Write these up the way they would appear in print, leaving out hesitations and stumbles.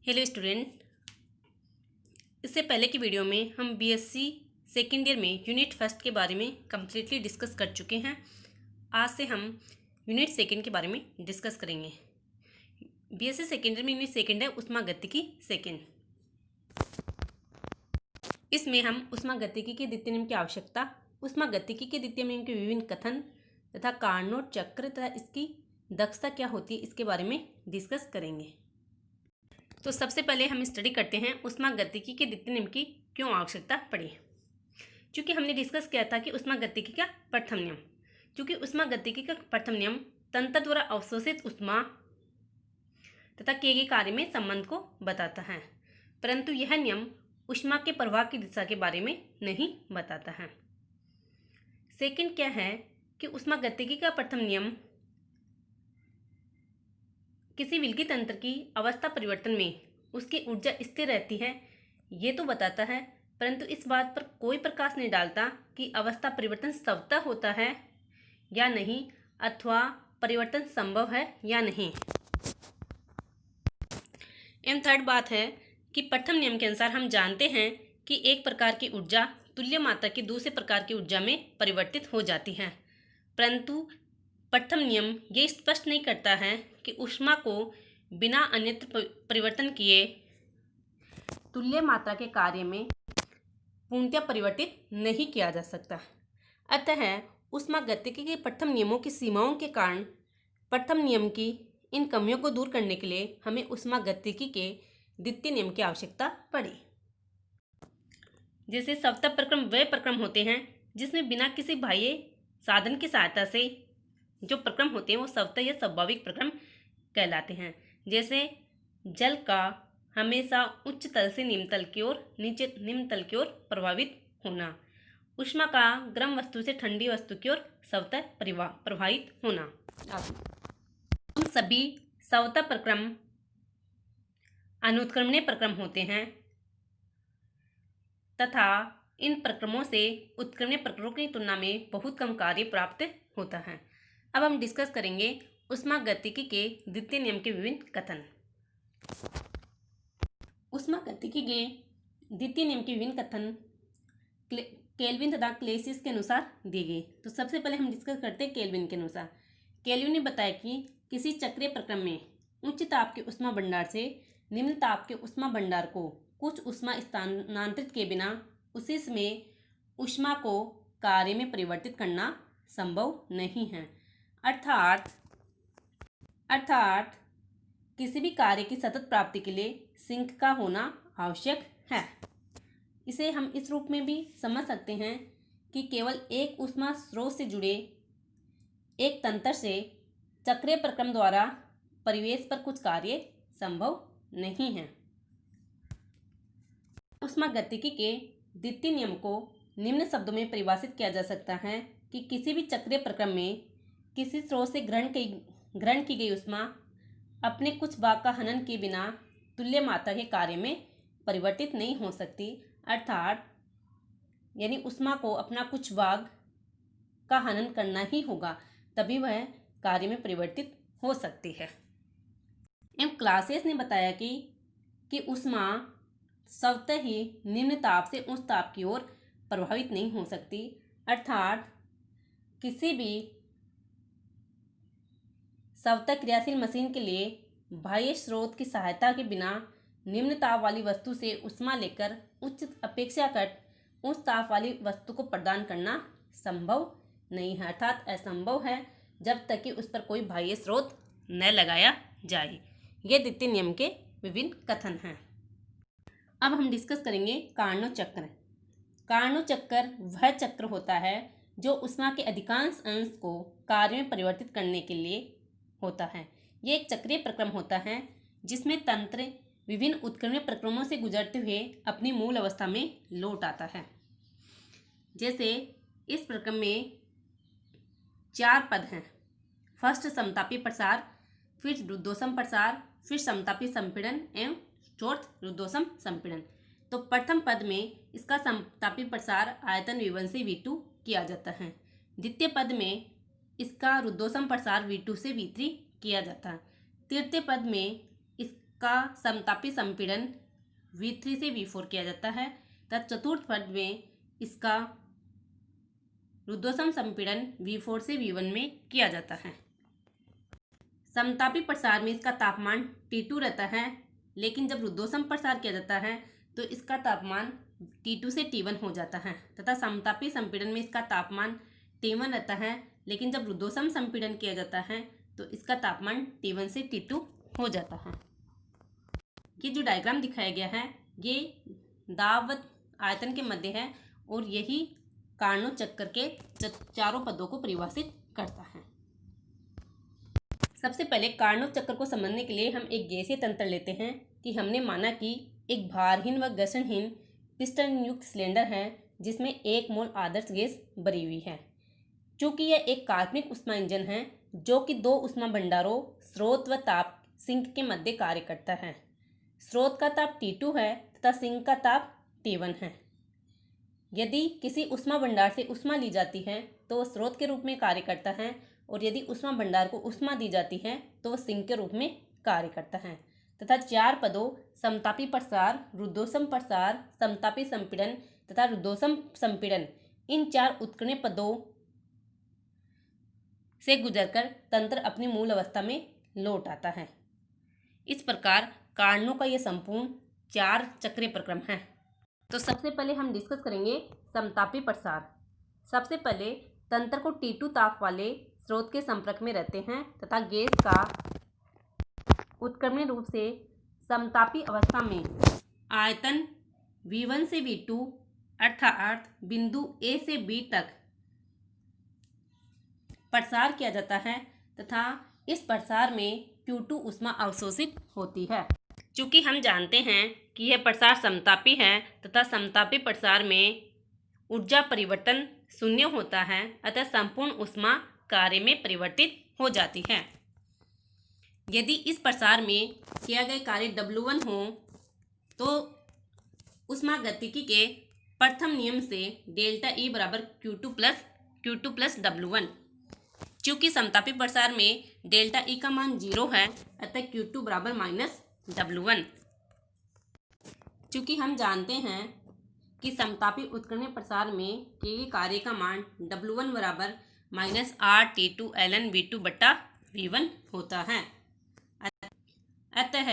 Hello student, इससे पहले की वीडियो में हम बीएससी सेकेंड ईयर में यूनिट फर्स्ट के बारे में कम्प्लीटली डिस्कस कर चुके हैं। आज से हम यूनिट सेकेंड के बारे में डिस्कस करेंगे। बीएससी सेकेंड ईयर में यूनिट सेकेंड है ऊष्मागतिकी सेकेंड। इसमें हम ऊष्मागतिकी के द्वितीय नियम की आवश्यकता, ऊष्मागतिकी के द्वितीय नियम के विभिन्न कथन तथा कार्नोट चक्र तथा इसकी दक्षता क्या होती है इसके बारे में डिस्कस करेंगे। तो सबसे पहले हम स्टडी करते हैं ऊष्मागतिकी के द्वितीय नियम की क्यों आवश्यकता पड़ी। क्योंकि हमने डिस्कस किया था कि ऊष्मागतिकी का प्रथम नियम, क्योंकि ऊष्मागतिकी का प्रथम नियम तंत्र द्वारा अवशोषित ऊष्मा तथा किए गए कार्य में संबंध को बताता है, परंतु यह नियम ऊष्मा के प्रवाह की दिशा के बारे में नहीं बताता है। सेकंड क्या है कि ऊष्मागतिकी का प्रथम नियम किसी विलगी तंत्र की अवस्था परिवर्तन में उसकी ऊर्जा स्थिर रहती है ये तो बताता है, परंतु इस बात पर कोई प्रकाश नहीं डालता कि अवस्था परिवर्तन स्वतः होता है या नहीं, अथवा परिवर्तन संभव है या नहीं। एवं थर्ड बात है कि प्रथम नियम के अनुसार हम जानते हैं कि एक प्रकार की ऊर्जा तुल्य मात्रा की दूसरे प्रकार की ऊर्जा में परिवर्तित हो जाती है, परंतु प्रथम नियम ये स्पष्ट नहीं करता है कि ऊष्मा को बिना अन्यत्र परिवर्तन किए तुल्य मात्रा के कार्य में पूर्णतः परिवर्तित नहीं किया जा सकता। अतः ऊष्मागतिकी के प्रथम नियमों की सीमाओं के कारण प्रथम नियम की इन कमियों को दूर करने के लिए हमें ऊष्मागतिकी के द्वितीय नियम की आवश्यकता पड़ी। जैसे सवतः प्रक्रम वे प्रक्रम होते हैं जिसमें बिना किसी बाह्य साधन की सहायता से जो प्रक्रम होते हैं वो स्वतः या स्वाभाविक प्रक्रम कहलाते हैं। जैसे जल का हमेशा उच्च तल से निम्न तल की ओर, नीचे निम्न तल की ओर प्रभावित होना, ऊष्मा का गर्म वस्तु से ठंडी वस्तु की ओर स्वतः प्रवाहित होना। हम सभी स्वतः प्रक्रम अनुत्क्रमणीय प्रक्रम होते हैं तथा इन प्रक्रमों से उत्क्रमणीय प्रक्रमों की तुलना में बहुत कम कार्य प्राप्त होता है। अब हम डिस्कस करेंगे ऊष्मागतिकी के द्वितीय नियम के विभिन्न कथन। ऊष्मागतिकी के द्वितीय नियम के विभिन्न कथन केल्विन तथा क्लेसियस के अनुसार दिए गए। तो सबसे पहले हम डिस्कस करते हैं केल्विन के अनुसार। केल्विन ने बताया कि किसी चक्रीय प्रक्रम में उच्च ताप के ऊष्मा भंडार से निम्न ताप के ऊष्मा भंडार को कुछ ऊष्मा स्थानांतरित किए बिना उसी समय ऊष्मा को कार्य में परिवर्तित करना संभव नहीं है। अर्थात किसी भी कार्य की सतत प्राप्ति के लिए सिंक का होना आवश्यक है। इसे हम इस रूप में भी समझ सकते हैं कि केवल एक ऊष्मा स्रोत से जुड़े एक तंत्र से चक्रीय प्रक्रम द्वारा परिवेश पर कुछ कार्य संभव नहीं है। ऊष्मागतिकी के द्वितीय नियम को निम्न शब्दों में परिभाषित किया जा सकता है कि किसी भी चक्रीय प्रक्रम में किसी स्रोत से ग्रहण की गई ऊष्मा अपने कुछ भाग का हनन किए बिना तुल्य मात्रा के कार्य में परिवर्तित नहीं हो सकती। अर्थात यानी ऊष्मा को अपना कुछ भाग का हनन करना ही होगा, तभी वह कार्य में परिवर्तित हो सकती है। एवं क्लासेस ने बताया कि ऊष्मा स्वतः ही निम्न ताप से उच्च ताप की ओर प्रभावित नहीं हो सकती। अर्थात किसी भी स्वतः क्रियाशील मशीन के लिए बाह्य स्रोत की सहायता के बिना निम्न ताप वाली वस्तु से ऊष्मा लेकर उच्च अपेक्षाकृत उच्च ताप वाली वस्तु को प्रदान करना संभव नहीं है। अर्थात असंभव है जब तक कि उस पर कोई बाह्य स्रोत न लगाया जाए। ये द्वितीय नियम के विभिन्न कथन हैं। अब हम डिस्कस करेंगे कार्नोट चक्र। कार्नोट चक्र वह चक्र होता है जो ऊष्मा के अधिकांश अंश को कार्य में परिवर्तित करने के लिए होता है। ये एक चक्रीय प्रक्रम होता है जिसमें तंत्र विभिन्न उत्क्रमणीय प्रक्रमों से गुजरते हुए अपनी मूल अवस्था में लौट आता है। जैसे इस प्रक्रम में 4 पद हैं। फर्स्ट समतापी प्रसार, फिर रुद्धोष्म प्रसार, फिर समतापी संपीड़न एवं चौथ रुद्धोष्म संपीड़न। तो प्रथम पद में इसका समतापी प्रसार आयतन V1 से V2 किया जाता है। द्वितीय पद में इसका रुद्धोष्म प्रसार V2 से V3 किया जाता है। तृतीय पद में इस का समतापी संपीड़न V3 से V4 किया जाता है तथा चतुर्थ पद में इसका रुद्धोष्म संपीड़न V4 से V1 में किया जाता है। समतापी प्रसार में इसका तापमान T2 रहता है, लेकिन जब रुद्धोष्म प्रसार किया जाता है तो इसका तापमान T2 से T1 हो जाता है तथा समतापी संपीड़न में इसका तापमान T1 रहता है, लेकिन जब रुद्धोष्म संपीड़न किया जाता है तो इसका तापमान T1 से T2 हो जाता है। ये जो डायग्राम दिखाया गया है ये दाब व आयतन के मध्य है और यही कार्नोट चक्र के चारों पदों को परिभाषित करता है। सबसे पहले कार्नोट चक्र को समझने के लिए हम एक गैसीय तंत्र लेते हैं कि हमने माना कि एक भारहीन व घर्षणहीन पिस्टन युक्त सिलेंडर है जिसमें 1 मोल आदर्श गैस भरी हुई है। चूँकि यह एक काल्पनिक ऊष्मा इंजन है जो कि 2 ऊष्मा भंडारों स्रोत व ताप सिंक के मध्य कार्य करता है। स्रोत का ताप T2 है तथा सिंक का ताप T1 है। यदि किसी ऊष्मा भंडार से ऊष्मा ली जाती है तो वह स्रोत के रूप में कार्य करता है और यदि ऊष्मा भंडार को ऊष्मा दी जाती है तो वह सिंक के रूप में कार्य करता है। तथा 4 पदों समतापी प्रसार, रुद्धोष्म प्रसार, समतापी संपीड़न तथा रुद्धोष्म संपीड़न, इन 4 उत्कीर्णन पदों से गुजरकर तंत्र अपनी मूल अवस्था में लौट आता है। इस प्रकार कारणों का यह संपूर्ण 4 चक्रीय प्रक्रम है। तो सबसे पहले हम डिस्कस करेंगे समतापी प्रसार। सबसे पहले तंत्र को T2 ताप वाले स्रोत के संपर्क में रहते हैं तथा गैस का उत्क्रमण रूप से समतापी अवस्था में आयतन V1 से V2 अर्थात बिंदु A से B तक प्रसार किया जाता है तथा इस प्रसार में Q2 ऊष्मा अवशोषित होती है। चूँकि हम जानते हैं कि यह प्रसार समतापी है तथा समतापी प्रसार में ऊर्जा परिवर्तन शून्य होता है, अतः संपूर्ण ऊष्मा कार्य में परिवर्तित हो जाती है। यदि इस प्रसार में किया गया कार्य W1 हो तो ऊष्मागतिकी के प्रथम नियम से डेल्टा E बराबर Q2 प्लस W1। चूँकि समतापी प्रसार में डेल्टा E का मान 0 है अतः Q2 बराबर माइनस W1। चूँकि हम जानते हैं कि समतापी उत्कीर्णन प्रसार में किए गए कार्य का मान W1 बराबर माइनस RT2 ln V2 बट्टा V1 होता है, अतः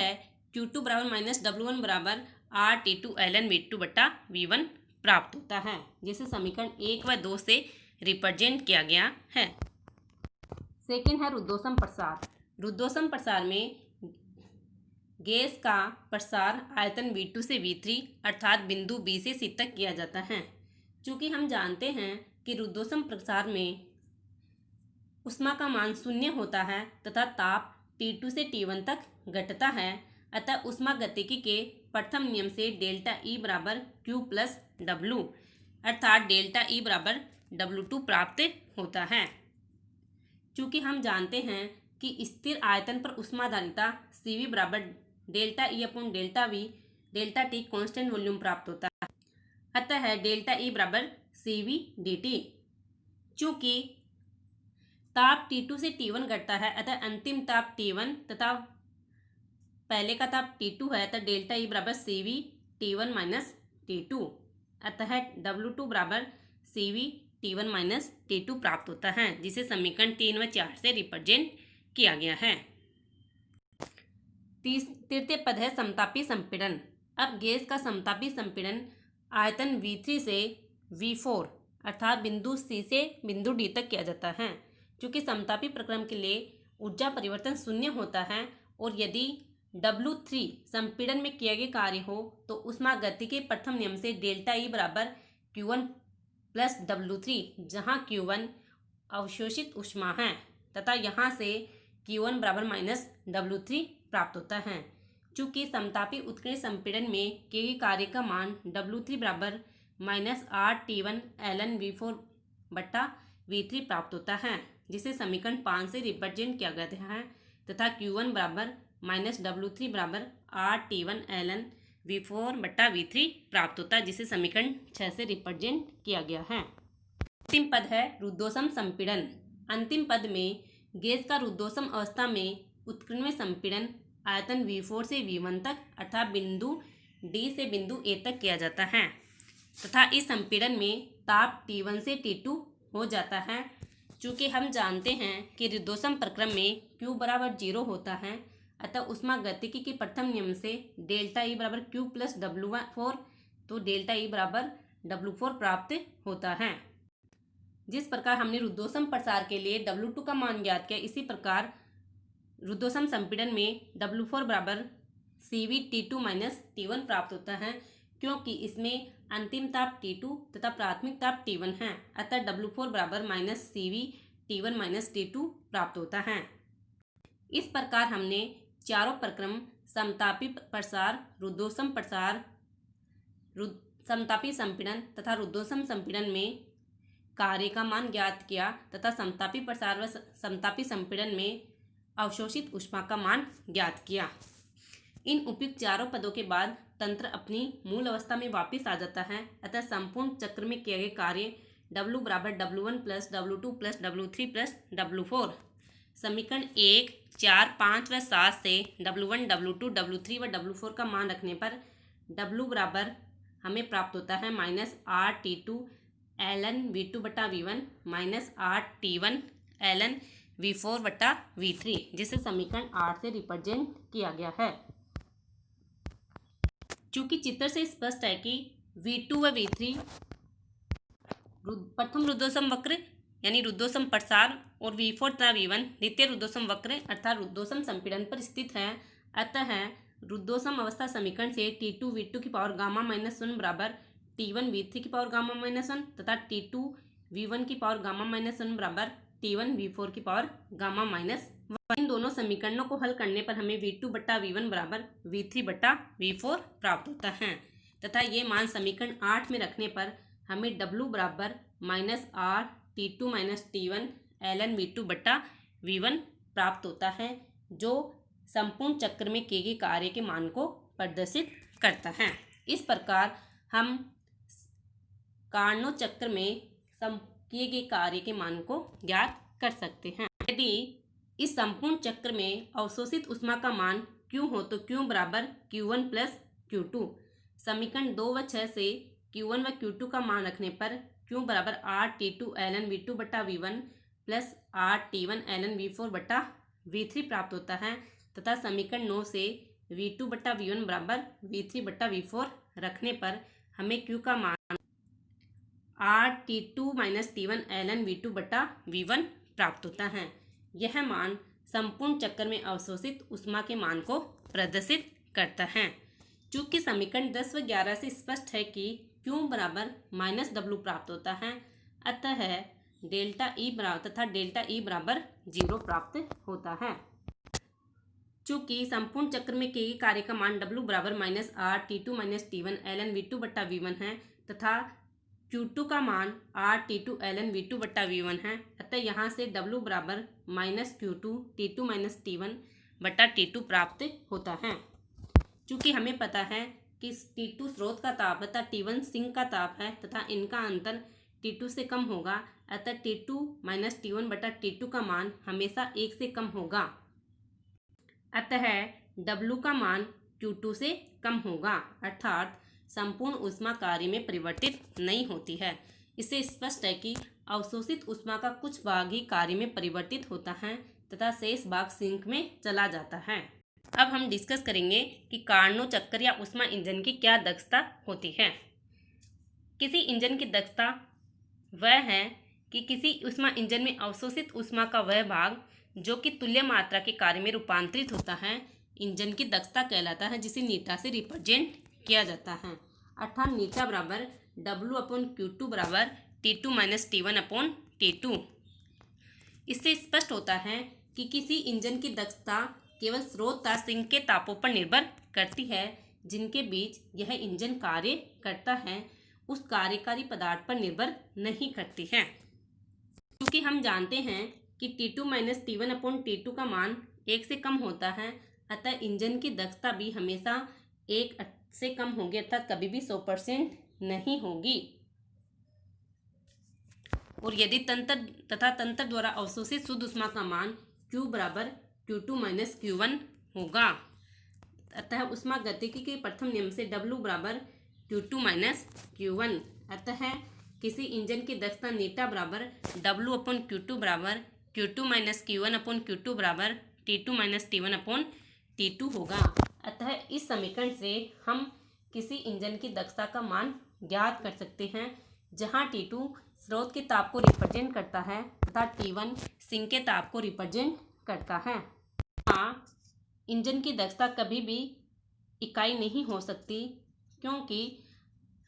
Q2 बराबर माइनस W1 बराबर RT2 ln V2 बट्टा V1 प्राप्त होता है, जिसे समीकरण 1 व 2 से रिप्रेजेंट किया गया है। सेकेंड है रुद्धोष्म प्रसार। रुद्धोष्म प्रसार में गैस का प्रसार आयतन V2 से V3 अर्थात बिंदु B से C तक किया जाता है। चूँकि हम जानते हैं कि रुद्धोष्म प्रसार में ऊष्मा का मान शून्य होता है तथा ताप T2 से T1 तक घटता है, अतः ऊष्मागतिकी के प्रथम नियम से डेल्टा E बराबर Q प्लस W अर्थात डेल्टा E बराबर W2 प्राप्त होता है। चूँकि हम जानते हैं कि स्थिर आयतन पर ऊष्माधारिता CV बराबर delta E upon delta V delta T constant volume प्राप्त होता है, अतः डेल्टा E बराबर CV dt। चूँकि ताप T2 से T1 घटता है अतः अंतिम ताप T1 तथा पहले का ताप T2 है अतः डेल्टा E बराबर CV T1 माइनस T2, अतः W2 बराबर CV T1 माइनस T2 प्राप्त होता है, जिसे समीकरण 3 व 4 से रिप्रेजेंट किया गया है। तृतीय पद है समतापी संपीड़न। अब गैस का समतापी संपीड़न आयतन V3 से V4 अर्थात बिंदु C से बिंदु D तक किया जाता है। चूँकि समतापी प्रक्रम के लिए ऊर्जा परिवर्तन शून्य होता है और यदि W3 संपीड़न में किया गया कार्य हो तो ऊष्मागतिकी के प्रथम नियम से डेल्टा E बराबर Q1 प्लस W3, जहाँ Q1 अवशोषित ऊष्मा है तथा यहाँ से Q1 बराबर माइनस W3 प्राप्त होता है। चूँकि समतापी उत्कीर्ण संपीड़न में किए गए कार्य का मान W3 बराबर माइनस RT1 ln V4 बट्टा V3 प्राप्त होता है, जिसे समीकरण 5 से रिप्रेजेंट किया गया है तथा Q1 बराबर माइनस W3 बराबर RT1 ln V4 बट्टा V3 प्राप्त होता है, जिसे समीकरण 6 से रिप्रेजेंट किया गया है। अंतिम पद है रुद्धोष्म संपीड़न। अंतिम पद में गैस का रुद्धोष्म अवस्था में उत्कीर्ण संपीड़न आयतन V4 से V1 तक अर्थात बिंदु D से बिंदु A तक किया जाता है तथा इस संपीड़न में ताप T1 से T2 हो जाता है। चूँकि हम जानते हैं कि रुद्धोष्म प्रक्रम में Q बराबर 0 होता है, अतः ऊष्मागतिकी के प्रथम नियम से डेल्टा E बराबर Q प्लस W4, तो डेल्टा E बराबर W4 प्राप्त होता है। जिस प्रकार हमने रुद्धोष्म प्रसार के लिए W2 का मान ज्ञात किया, इसी प्रकार रुद्धोष्म संपीड़न में W4 बराबर CV T2 माइनस T1 प्राप्त होता है, क्योंकि इसमें अंतिम ताप T2 तथा प्राथमिक ताप T1 है, अतः W4 बराबर minus CV T1 minus T2 प्राप्त होता है। इस प्रकार हमने चारों प्रक्रम समतापी प्रसार, रुद्धोष्म प्रसार, समतापी संपीड़न तथा रुद्धोष्म संपीड़न में कार्य का मान ज्ञात किया तथा समतापी प्रसार व समतापी संपीड़न में अवशोषित ऊष्मा का मान ज्ञात किया। इन उपयुक्त चारों पदों के बाद तंत्र अपनी मूल अवस्था में वापस आ जाता है, अतः संपूर्ण चक्र में किए गए कार्य W बराबर W1 plus W2 plus W3 plus W4। समीकरण 1, 4, 5 व 7 से W1, W2, W3 व W4 का मान रखने पर W बराबर हमें प्राप्त होता है माइनस RT2 ln V2 बटा V1 minus RT1 ln V4 बटा V3, जिसे समीकरण 8 से रिप्रेजेंट किया गया है। चूंकि चित्र से स्पष्ट है कि V2 व V3 प्रथम रुद्धोष्म वक्र यानी रुद्धोष्म प्रसार और V4 तथा V1 द्वितीय रुद्धोष्म वक्र अर्थात रुद्धोष्म संपीड़न पर स्थित है, अतः रुद्धोष्म अवस्था समीकरण से T2 V2 की पावर गामा माइनस 1 बराबर T1 V3 की पावर गामा माइनस 1 तथा T2 V1 की पावर गामा माइनस 1 बराबर T1 V4 की पावर गामा माइनस 1। इन दोनों समीकरणों को हल करने पर हमें V2 बटा V1 बराबर V3 बटा V4 प्राप्त होता है तथा ये मान समीकरण 8 में रखने पर हमें W बराबर minus R T2 minus T1 ln V2 बटा V1 प्राप्त होता है, जो संपूर्ण चक्र में किए गए कार्य के मान को प्रदर्शित करता है। इस प्रकार हम कार्नोट चक्र में किए गए कार्य के मान को ज्ञात कर सकते हैं। यदि इस संपूर्ण चक्र में अवशोषित ऊष्मा का मान Q हो तो Q बराबर Q1 प्लस Q2। समीकरण 2 व 6 से Q1 व Q2 का मान रखने पर Q बराबर RT2 ln V2 बटा V1 plus RT1 ln V4 बटा V3 प्राप्त होता है तथा समीकरण 9 से V2 बटा V1 बराबर V3 बटा V4 रखने पर हमें Q का मान RT2 minus T1 ln V2 बटा V1 प्राप्त होता है। यह मान संपूर्ण चक्र में अवशोषित ऊष्मा के मान को प्रदर्शित करता है। चूँकि समीकरण 10 व 11 से स्पष्ट है कि Q बराबर माइनस W प्राप्त होता है, अतः डेल्टा E बराबर तथा डेल्टा E बराबर 0 प्राप्त होता है। चूँकि संपूर्ण चक्र में किए गए कार्य का मान W बराबर minus RT2 minus T1 ln V2 बटा V1 है तथा Q2 का मान RT2 ln V2 बटा V1 है, अतः यहाँ से W बराबर minus Q2 T2 minus T1 बटा T2 प्राप्त होता है। चूँकि हमें पता है कि T2 स्रोत का ताप तथा T1 सिंक का ताप है तथा इनका अंतर T2 से कम होगा, अतः T2 माइनस T1 बटा T2 का मान हमेशा 1 से कम होगा, अतः W का मान Q2 से कम होगा, अर्थात संपूर्ण ऊष्मा कार्य में परिवर्तित नहीं होती है। इससे स्पष्ट है कि अवशोषित ऊष्मा का कुछ भाग ही कार्य में परिवर्तित होता है तथा शेष भाग सिंक में चला जाता है। अब हम डिस्कस करेंगे कि कार्नोट चक्र या ऊष्मा इंजन की क्या दक्षता होती है। किसी इंजन की दक्षता वह है कि किसी ऊष्मा इंजन में अवशोषित ऊष्मा का वह भाग जो कि तुल्य मात्रा के कार्य में रूपांतरित होता है, इंजन की दक्षता कहलाता है, जिसे नीटा से रिप्रेजेंट किया जाता है। अर्थात नीटा बराबर W अपॉन Q2 बराबर T2 minus T1 upon T2। इससे स्पष्ट होता है कि किसी इंजन की दक्षता केवल स्रोत तथा सिंक के तापों पर निर्भर करती है जिनके बीच यह इंजन कार्य करता है, उस कार्यकारी पदार्थ पर निर्भर नहीं करती है। क्योंकि हम जानते हैं कि T2 minus T1 upon T2 का मान 1 से कम होता है, अतः इंजन की दक्षता भी हमेशा 1 से कम होगी, अर्थात कभी भी 100% नहीं होगी। और यदि तंत्र द्वारा अवशोषित शुद्ध ऊष्मा का मान Q बराबर Q2 माइनस Q1 होगा। अतः ऊष्मागतिकी के प्रथम नियम से W बराबर Q2 माइनस Q1। अतः किसी इंजन की दक्षता नीटा बराबर W अपॉन Q2 बराबर Q2 minus Q1 upon Q2 बराबर T2 minus T1 upon T2 होगा। अतः इस समीकरण से हम किसी इंजन की दक्षता का मान ज्ञात कर सकते हैं, जहां T2 स्रोत के ताप को रिप्रेजेंट करता है तथा T1 सिंक के ताप को रिप्रेजेंट करता है। हाँ, इंजन की दक्षता कभी भी इकाई नहीं हो सकती, क्योंकि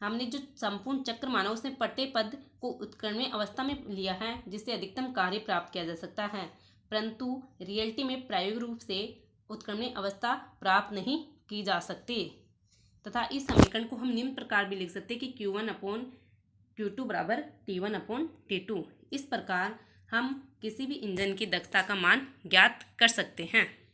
हमने जो संपूर्ण चक्र माना उसमें प्रत्येक पद को उत्क्रमणीय अवस्था में लिया है, जिससे अधिकतम कार्य प्राप्त किया जा सकता है। परंतु रियलिटी में प्रायोगिक रूप से उत्क्रमणीय अवस्था प्राप्त नहीं की जा सकती तथा इस समीकरण को हम निम्न प्रकार भी लिख सकते हैं कि Q1 अपॉन Q2 बराबर T1 अपॉन T2। इस प्रकार हम किसी भी इंजन की दक्षता का मान ज्ञात कर सकते हैं।